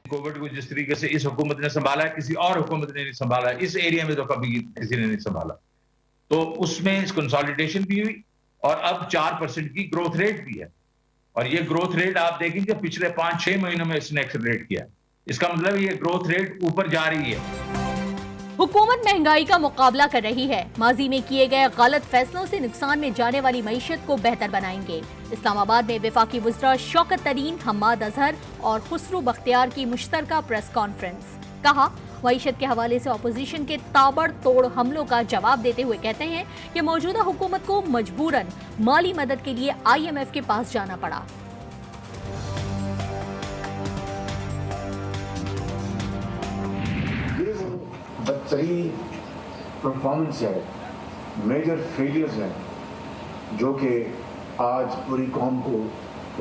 Covid को जिस तरीके से इस हुकूमत ने संभाला है, किसी और हुकूमत ने नहीं संभाला है, इस एरिया में तो कभी किसी ने नहीं संभाला। तो उसमें कंसोलिडेशन भी हुई और अब 4% की ग्रोथ रेट भी है। और ये ग्रोथ रेट आप देखेंगे पिछले 5-6 महीनों में इसने एक्सेलरेट किया। इसका मतलब ये ग्रोथ रेट ऊपर जा रही है। हुकूमत महंगाई का मुकाबला कर रही है। माजी में किए गए गलत फैसलों से नुकसान में जाने वाली मईशत को बेहतर बनाएंगे। इस्लामाबाद में वफाकी वज़रा शौकत तरीन, हम्माद अजहर और खुसरू बख्तियार की मुश्तरका प्रेस कॉन्फ्रेंस। कहा, मईशत के हवाले से अपोजिशन के ताबड़तोड़ हमलों का जवाब देते हुए कहते हैं कि मौजूदा हुकूमत को मजबूरन माली मदद के लिए IMF के पास जाना पड़ा। बदतरीन परफॉर्मेंस है, मेजर फेलियर्स हैं जो कि आज पूरी कौम को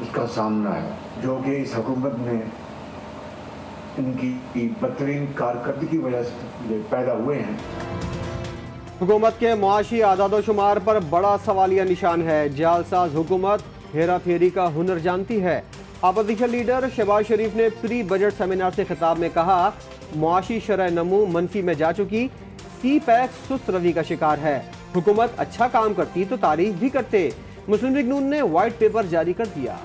उसका सामना है, जो कि इस हुकूमत ने इनकी बदतरीन कारकर्दगी की वजह से पैदा हुए हैं। हुकूमत के मुआशी आदादोशुमार पर बड़ा सवालिया निशान है। जालसाज हुकूमत हेरा फेरी का हुनर जानती है। अपोजिशन लीडर शहबाज शरीफ ने प्री बजट सेमिनार से खिताब में कहा, मुआशी शरह नमू मनफी में जा चुकी, CPEC सुस्त रवि का शिकार है। हुकूमत अच्छा काम करती तो तारीफ भी करते। मुस्लिम लीग नून ने व्हाइट पेपर जारी कर दिया।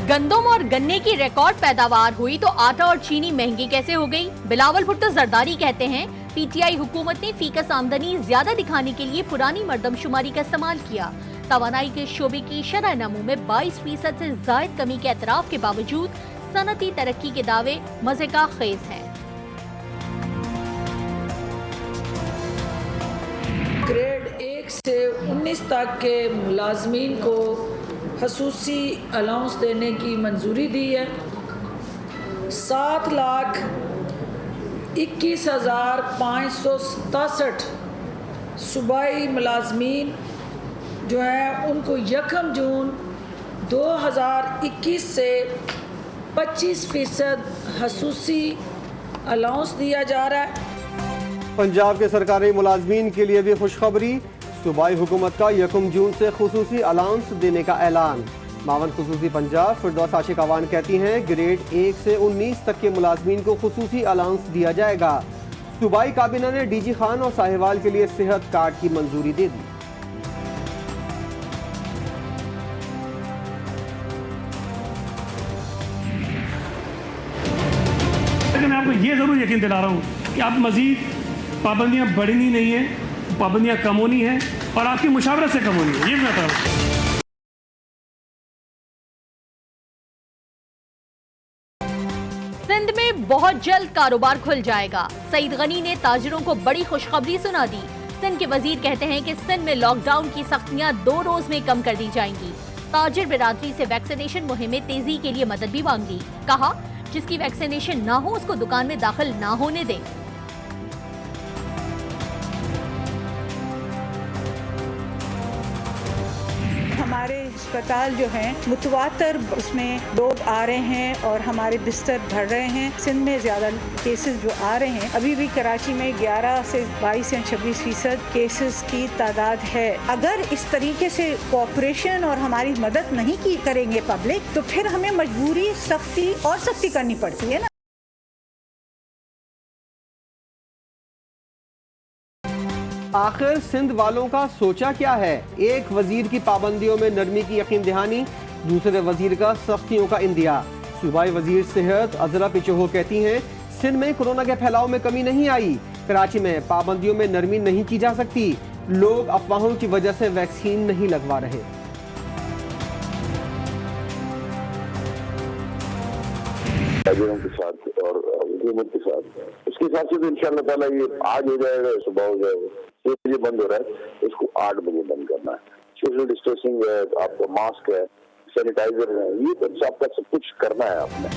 गंदम और गन्ने की रिकॉर्ड पैदावार हुई तो आटा और चीनी महंगी कैसे हो गई? बिलावल भुट्टो जरदारी कहते हैं, PTI हुकूमत ने फीकस आमदनी ज्यादा दिखाने के लिए पुरानी मर्दमशुमारी का इस्तेमाल किया। तवानाई के शोबे की शरह नमू में 22% से जायद कमी के एतराफ के बावजूद सनती तरक्की के दावे मजे का खेज हैं। ग्रेड 1 से 19 तक के मुलाजमीन को खसूसी अलाउंस देने की मंजूरी दी है। 7,21,567 सूबाई मुलाजमीन जो हैं उनको 1 जून 2021 से 25% खसूसी अलाउंस दिया जा रहा है। पंजाब के सरकारी मुलाजमीन के लिए भी खुशखबरी। सूबाई हुकूमत का 1 जून से खुसूसी अलाउंस देने का ऐलान। मावन खुसूसी पंजाब फिरदौस आशिक अवान कहती हैं, ग्रेड 1 से 19 तक के मुलाजमीन को खुसूसी अलाउंस दिया जाएगा। सूबाई काबीना ने DG खान और साहिवाल के लिए सेहत कार्ड की मंजूरी दे दी। मैं आपको ये जरूर यकीन दिला रहा हूँ कि आप मजीद पाबंदियाँ बढ़नी नहीं है, पाबंदियाँ कम होनी है और आपकी मुशावरत से कम होनी है, ये मैं बता रहा हूँ। सिंध में बहुत जल्द कारोबार खुल जाएगा। सईद गनी ने ताजिरों को बड़ी खुशखबरी सुना दी। सिंध के वजीर कहते हैं कि सिंध में लॉकडाउन की सख्तियां 2 रोज में कम कर दी जाएंगी। ताजिर बिरादरी से वैक्सीनेशन मुहिम में तेजी के लिए मदद भी मांगी। कहा, जिसकी वैक्सीनेशन ना हो उसको दुकान में दाखिल ना होने दें। हमारे अस्पताल जो हैं मुतवातर उसमें लोग आ रहे हैं और हमारे बिस्तर भर रहे हैं। सिंध में ज़्यादा केसेस जो आ रहे हैं, अभी भी कराची में 11 से 22 या 26% केसेस की तादाद है। अगर इस तरीके से कोऑपरेशन और हमारी मदद नहीं की करेंगे पब्लिक, तो फिर हमें मजबूरी सख्ती करनी पड़ती है ना। आखिर सिंध वालों का सोचा क्या है? एक वजीर की पाबंदियों में नरमी की यकीन दहानी, दूसरे वजीर का सख्तियों का इंदिया। सूबाई वजीर सेहत अजरा पिचोहो कहती हैं, सिंध में कोरोना के फैलाव में कमी नहीं आई। कराची में पाबंदियों में नरमी नहीं की जा सकती। लोग अफवाहों की वजह से वैक्सीन नहीं लगवा रहे। ताजिरों के साथ और हुकूमत के साथ उसके हिसाब से तो इंशाअल्लाह ताला ये आज हो जाएगा, सुबह हो जाएगा। 6 बजे बंद हो रहा है, इसको 8 बजे बंद करना है। सोशल डिस्टेंसिंग है, आपका मास्क है, सैनिटाइजर है, ये तो आपका सब कुछ करना है आपने।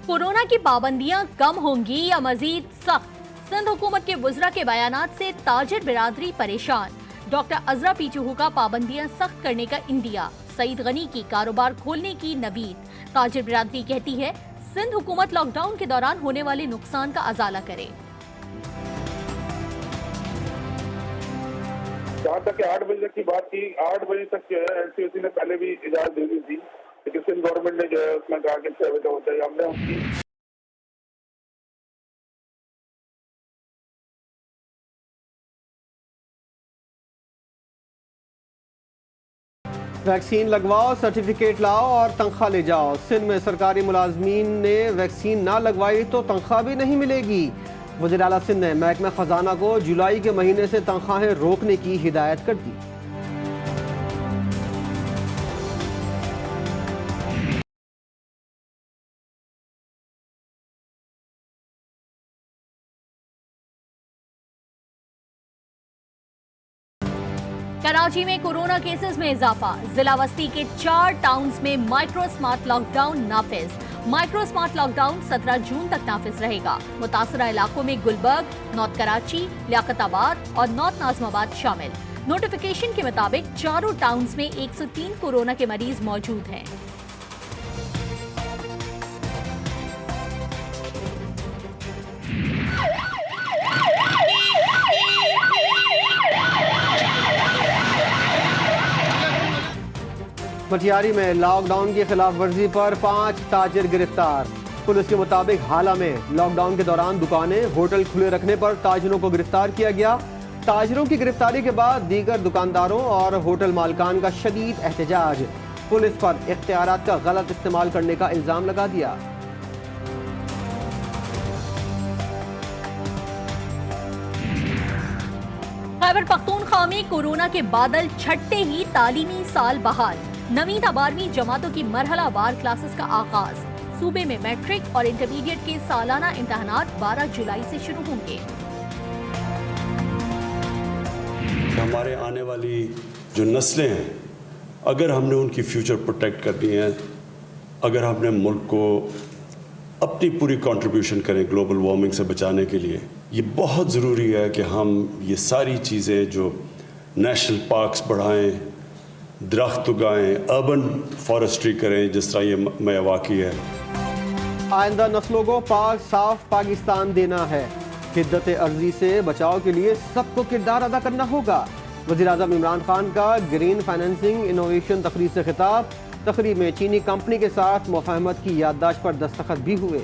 कोरोना की पाबंदियां कम होंगी या मजीद सख्त? सिंध हुकूमत के वुज़रा के बयानात से ताजिर बिरादरी परेशान। डॉक्टर अजरा पीचूहू का पाबंदियां सख्त करने का इंदिया, सईद गनी की कारोबार खोलने की नवीद। ताजिर बिरादरी कहती है सिंध हुकूमत लॉकडाउन के दौरान होने वाले नुकसान का अजाला करे। जहाँ तक 8 बजे तक की बात की, 8 बजे तक जो है एनसीओसी ने पहले भी इजाजत दे दी थी, लेकिन सिंध गवर्नमेंट ने जो है उसमें कहा कि 6 बजे होता है। हमने उनकी वैक्सीन लगवाओ, सर्टिफिकेट लाओ और तनख्वाह ले जाओ। सिंध में सरकारी मुलाजमीन ने वैक्सीन ना लगवाई तो तनख्वाह भी नहीं मिलेगी। वज़ीर आला सिंध ने महकमा खजाना को जुलाई के महीने से तनख्वाहें रोकने की हिदायत कर दी। कराची में कोरोना केसेस में इजाफा, जिला वस्ती के 4 टाउन्स में माइक्रो स्मार्ट लॉकडाउन नाफिज। माइक्रो स्मार्ट लॉकडाउन 17 जून तक नाफिज रहेगा। मुतासरा इलाकों में गुलबर्ग, नॉर्थ कराची, लियाकताबाद और नॉर्थ नाजमाबाद शामिल। नोटिफिकेशन के मुताबिक चारों टाउन्स में 103 कोरोना के मरीज मौजूद हैं। मटियारी में लॉकडाउन की खिलाफ वर्जी पर 5 ताजिर गिरफ्तार। पुलिस के मुताबिक हाल में लॉकडाउन के दौरान दुकानें, होटल खुले रखने पर ताजिरों को गिरफ्तार किया गया। ताजिरों की गिरफ्तारी के बाद दीगर दुकानदारों और होटल मालिकान का शदीद एहतजाज। पुलिस पर इख्तियारात का गलत इस्तेमाल करने का इल्जाम लगा दिया। खैबर पख्तूनख्वा में कोरोना के बादल छटते ही तालीमी साल बहाल। 9वीं व 12वीं जमातों की मरहलावार क्लासेस का आगाज। सूबे में मैट्रिक और इंटरमीडिएट के सालाना इम्तहानात 12 जुलाई से शुरू होंगे। हमारे आने वाली जो नस्लें हैं, अगर हमने उनकी फ्यूचर प्रोटेक्ट करनी है, अगर हमने मुल्क को अपनी पूरी कंट्रीब्यूशन करें ग्लोबल वार्मिंग से बचाने के लिए, ये बहुत ज़रूरी है कि हम ये सारी चीज़ें जो नेशनल पार्क्स बढ़ाएं, दरख्त उगाएं, अर्बन फॉरेस्ट्री करें जिस तरह ये मेवाकी है। आइंदा नस्लों को पाक साफ पाकिस्तान देना है। हिद्दत अर्जी से बचाव के लिए सबको किरदार अदा करना होगा। वज़ीर आज़म इमरान खान का ग्रीन फाइनेंसिंग इनोवेशन तकरीब से खिताब। तकरीब में चीनी कंपनी के साथ मुफाहमत की याददाश्त पर दस्तखत भी हुए।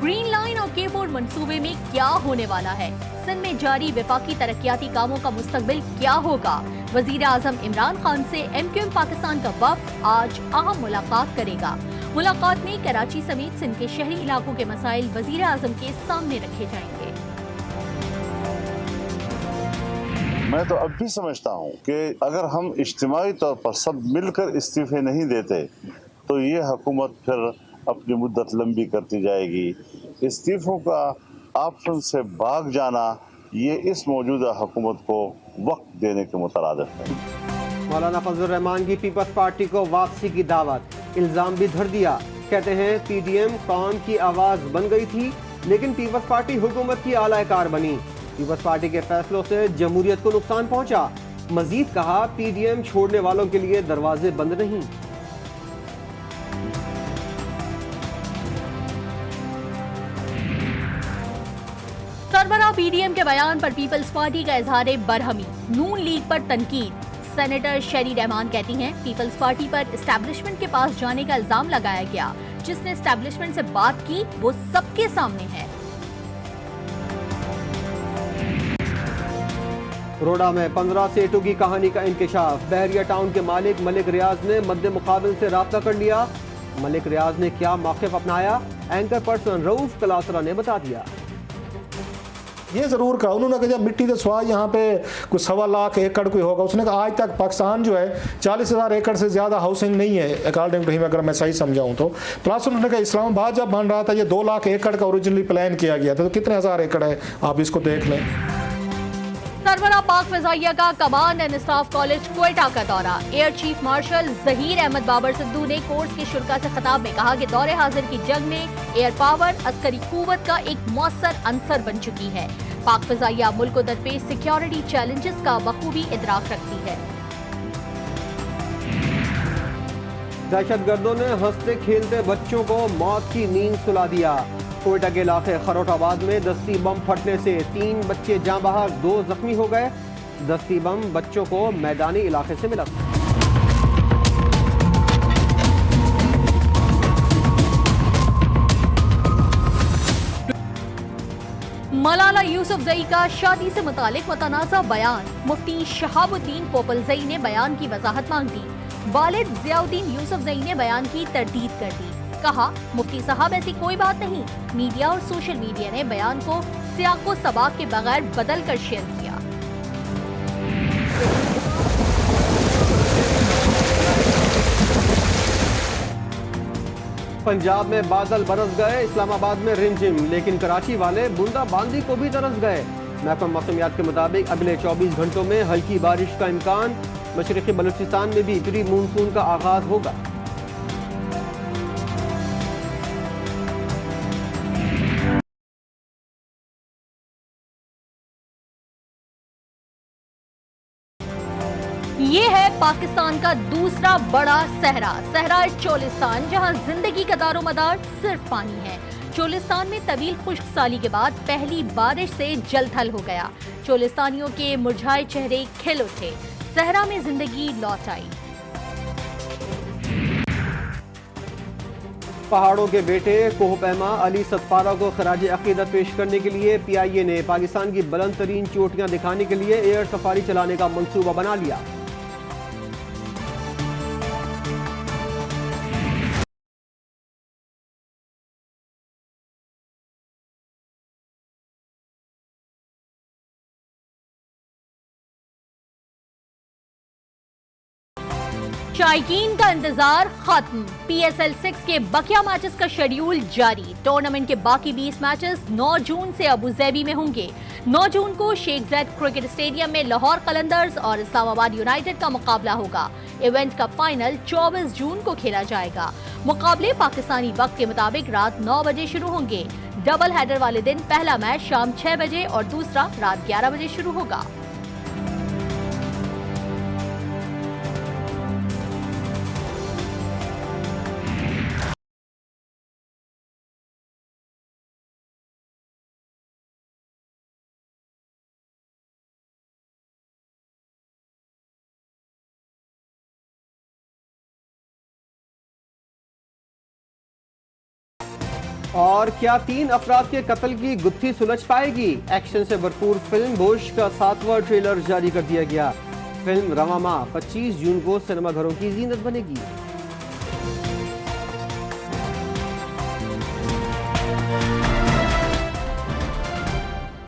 ग्रीन लाइन और के4 मंसूबे में क्या होने वाला है? सिंध में जारी वफाकी तरक्याती कामों का मुस्तकबिल क्या होगा? वज़ीर आज़म इमरान खान से MQM पाकिस्तान का वफ़द आज अहम मुलाकात करेगा। मुलाकात में कराची समेत सिंध के शहरी इलाकों के मसाइल वज़ीर आज़म के सामने रखे जाएंगे। मैं तो अब भी समझता हूँ कि अगर हम इज्तिमाई तौर पर सब मिलकर इस्तीफे नहीं देते तो ये हुकूमत फिर अपनी मुद्दत लंबी करती जाएगी। इस्तीफों का ऑप्शन से भाग जाना ये इस मौजूदा हुकूमत को वक्त देने के मुतरादिफ है। मौलाना फजल रहमान की पीपल्स पार्टी को वापसी की दावत, इल्जाम भी धर दिया। कहते हैं PDM कौम की आवाज़ बन गई थी लेकिन पीपल्स पार्टी हुकूमत की आला कार बनी। पीपल्स पार्टी के फैसलों से जमहूरियत को नुकसान पहुंचा। मजीद कहा PDM छोड़ने वालों के लिए दरवाजे बंद नहीं। सरबराह PDM के बयान पर पीपल्स पार्टी का इजहार बरहमी। नून लीग पर तनकीद। सेनेटर शेरी रहमान कहती हैं पीपल्स पार्टी पर एस्टैब्लिशमेंट के पास जाने का इल्जाम लगाया गया। जिसने एस्टैब्लिशमेंट से बात की वो सबके सामने है। रोडा में 15 सेठों की कहानी का इंकशाफ। बहरिया टाउन के मालिक मलिक रियाज ने मद्दे मुकाबिल से राब्ता कर लिया। मलिक रियाज ने क्या मौक़िफ़ अपनाया, एंकर पर्सन रऊफ कलासरा ने बता दिया। ये ज़रूर कहा उन्होंने कहा मिट्टी के स्वाद यहाँ पे कुछ 1.25 लाख एकड़ कोई होगा। उसने कहा आज तक पाकिस्तान जो है 40,000 एकड़ से ज़्यादा हाउसिंग नहीं है अकॉर्डिंग टू हिम, अगर मैं सही समझाऊँ तो। प्लस उन्होंने कहा इस्लामाबाद जब बन रहा था ये 2 लाख एकड़ का ओरिजिनली प्लान किया गया था, तो कितने हज़ार एकड़ है आप इसको देख लें। सरबराह पाक फिजाइया का command and staff college Quetta का दौरा। Air chief marshal Zaheer Ahmed Babar Sidhu ने कोर्स के शुरा से खिताब में कहा कि दौरे हाजिर की जंग में एयर पावर अस्करी कुव्वत का एक मौसर अंसर बन चुकी है। पाक फिजाइया मुल्क को दरपेश सिक्योरिटी चैलेंजेस का बखूबी इदराक रखती है। दहशतगर्दों ने हंसते खेलते बच्चों को मौत की नींद सुला दिया। कोयटा के इलाके खरोटाबाद में दस्ती बम फटने से 3 बच्चे जाँ बहक 2 जख्मी हो गए। दस्ती बम बच्चों को मैदानी इलाके से मिला। मलाला यूसुफजई का शादी से मुतालिक मुतनाज़ा बयान। मुफ्ती शहाबुद्दीन पोपलजई ने बयान की वजाहत मांग दी। वालिद जियाउद्दीन यूसुफजई ने बयान की तरदीद कर दी। कहा, मुफ्ती साहब ऐसी कोई बात नहीं। मीडिया और सोशल मीडिया ने बयान को सियाको सबाक के बगैर बदल कर शेयर किया। पंजाब में बादल बरस गए, इस्लामाबाद में रिमझिम, लेकिन कराची वाले बूंदाबांदी को भी तरस गए। महकमा मौसमियात के मुताबिक अगले 24 घंटों में हल्की बारिश का इम्कान। मशरक़ी बलूचिस्तान में भी प्री मानसून का आगाज होगा। ये है पाकिस्तान का दूसरा बड़ा सहरा, सहरा चोलिस्तान, जहां जिंदगी का दारोमदार सिर्फ पानी है। चोलिस्तान में तवील खुश्क साली के बाद पहली बारिश से जलथल हो गया। चोलिस्तानियों के मुरझाए चेहरे खिल उठे, सहरा में जिंदगी लौट आई। पहाड़ों के बेटे कोहपैमा अली सतपारा को खराज अकीदत पेश करने के लिए PIA ने पाकिस्तान की बुलंद तरीन चोटियां दिखाने के लिए एयर सफारी चलाने का मंसूबा बना लिया। शायकीन का इंतजार खत्म। PSL 6 के बकिया मैचेस का शेड्यूल जारी। टूर्नामेंट के बाकी 20 मैचेस 9 जून से अबू धाबी में होंगे। 9 जून को शेख ज़ैद क्रिकेट स्टेडियम में लाहौर कलंदर्स और इस्लामाबाद यूनाइटेड का मुकाबला होगा। इवेंट का फाइनल 24 जून को खेला जाएगा। मुकाबले पाकिस्तानी वक्त के मुताबिक रात 9 बजे शुरू होंगे। डबल हेडर वाले दिन पहला मैच शाम 6 बजे और दूसरा रात 11 बजे शुरू होगा। और क्या 3 अफराद के कत्ल की गुत्थी सुलझ पाएगी? एक्शन से भरपूर फिल्म बोश का 7वां ट्रेलर जारी कर दिया गया। फिल्म रवामा 25 जून को सिनेमाघरों की जीनत बनेगी।